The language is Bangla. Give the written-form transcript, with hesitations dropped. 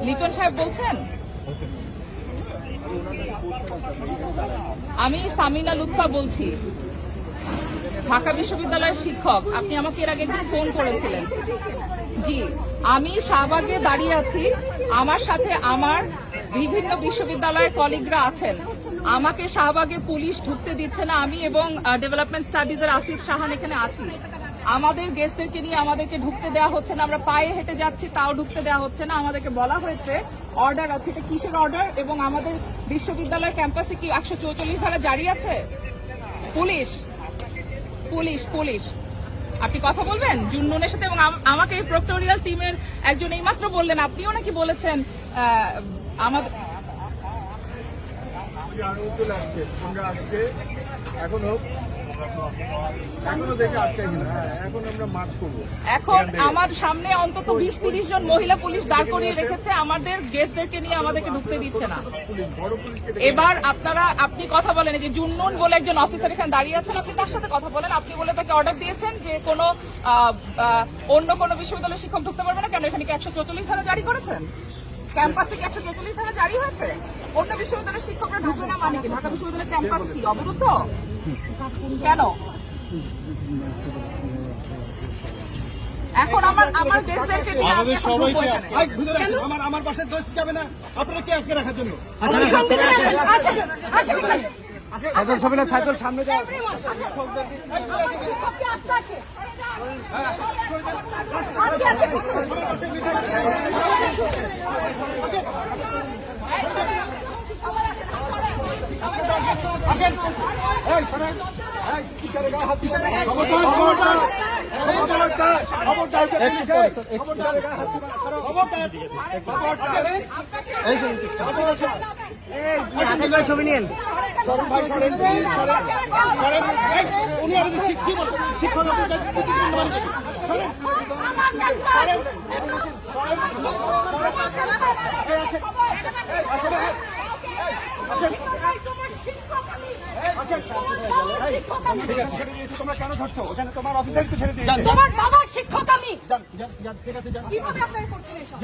লিটন সাহেব বলছেন? আমি সামিনা লুৎফা বলছি, ঢাকা বিশ্ববিদ্যালয়ের শিক্ষক। আপনি আমাকে এর আগে একদিন ফোন করেছিলেন। জি, আমি শাহবাগে দাঁড়িয়ে আছি, আমার সাথে আমার বিভিন্ন বিশ্ববিদ্যালয়ের কলিগরা আছেন। আমাকে শাহবাগে পুলিশ ঢুকতে দিচ্ছে না। আমি এবং ডেভেলপমেন্ট স্টাডিজের আসিফ সাহান এখানে আছি। আমাদের গেস্টদেরকে নিয়ে আমাদেরকে ঢুকতে দেওয়া হচ্ছে না। আমরা পায়ে হেঁটে যাচ্ছি, তাও ঢুকতে দেওয়া হচ্ছে না। আমাদেরকে বলা হয়েছে অর্ডার আছে। এটা কিসের অর্ডার? এবং আমাদের বিশ্ববিদ্যালয় ক্যাম্পাসে কি 144 ধারা জারি আছে? পুলিশ পুলিশ পুলিশ আপনি কথা বলবেন জুন্নুনের সাথে। এবং আমাকে এই প্রক্টোরিয়াল টিমের একজন এইমাত্র বললেন, আপনিও নাকি বলেছেন আমাদের এখন আমার সামনে অন্তত 20-30 জন মহিলা পুলিশ দাঁড় করিয়ে রেখেছে। আমাদের গেস্টদেরকে নিয়ে আমাদেরকে ঢুকতে দিচ্ছে না। এবার আপনি কথা বলেন, যে জুন্নুন বলে একজন অফিসার এখানে দাঁড়িয়ে আছেন, আপনি তার সাথে কথা বলেন। আপনি বলে তাকে অর্ডার দিয়েছেন যে অন্য কোনো বিশ্ববিদ্যালয়ের শিক্ষক ঢুকতে পারবে না। কেন? এখানে কি 144 ধারা জারি করেছেন? ক্যাম্পাসে কি 144 ধারা জারি হয়েছে? অন্য বিশ্ববিদ্যালয়ের শিক্ষকরা ঢুকবে না মানে কি? ঢাকা বিশ্ববিদ্যালয়ের ক্যাম্পাস কি অবরুদ্ধ? কেন? এখন আমার দেশদেরকে নিয়ে আমাদের সবাইকে আমার পাশের দোষ যাবে না, আপনারা কে আটকে রাখার জন্য? সামনে যাও। ছবি নিন। তোমরা কেন ধরছো? ওখানে তোমার অফিসারই তো ছেড়ে দিয়েছে। তোমার বাবার শিক্ষক আমি। ঠিক আছে, কিভাবে আপনারা করছেন এসব?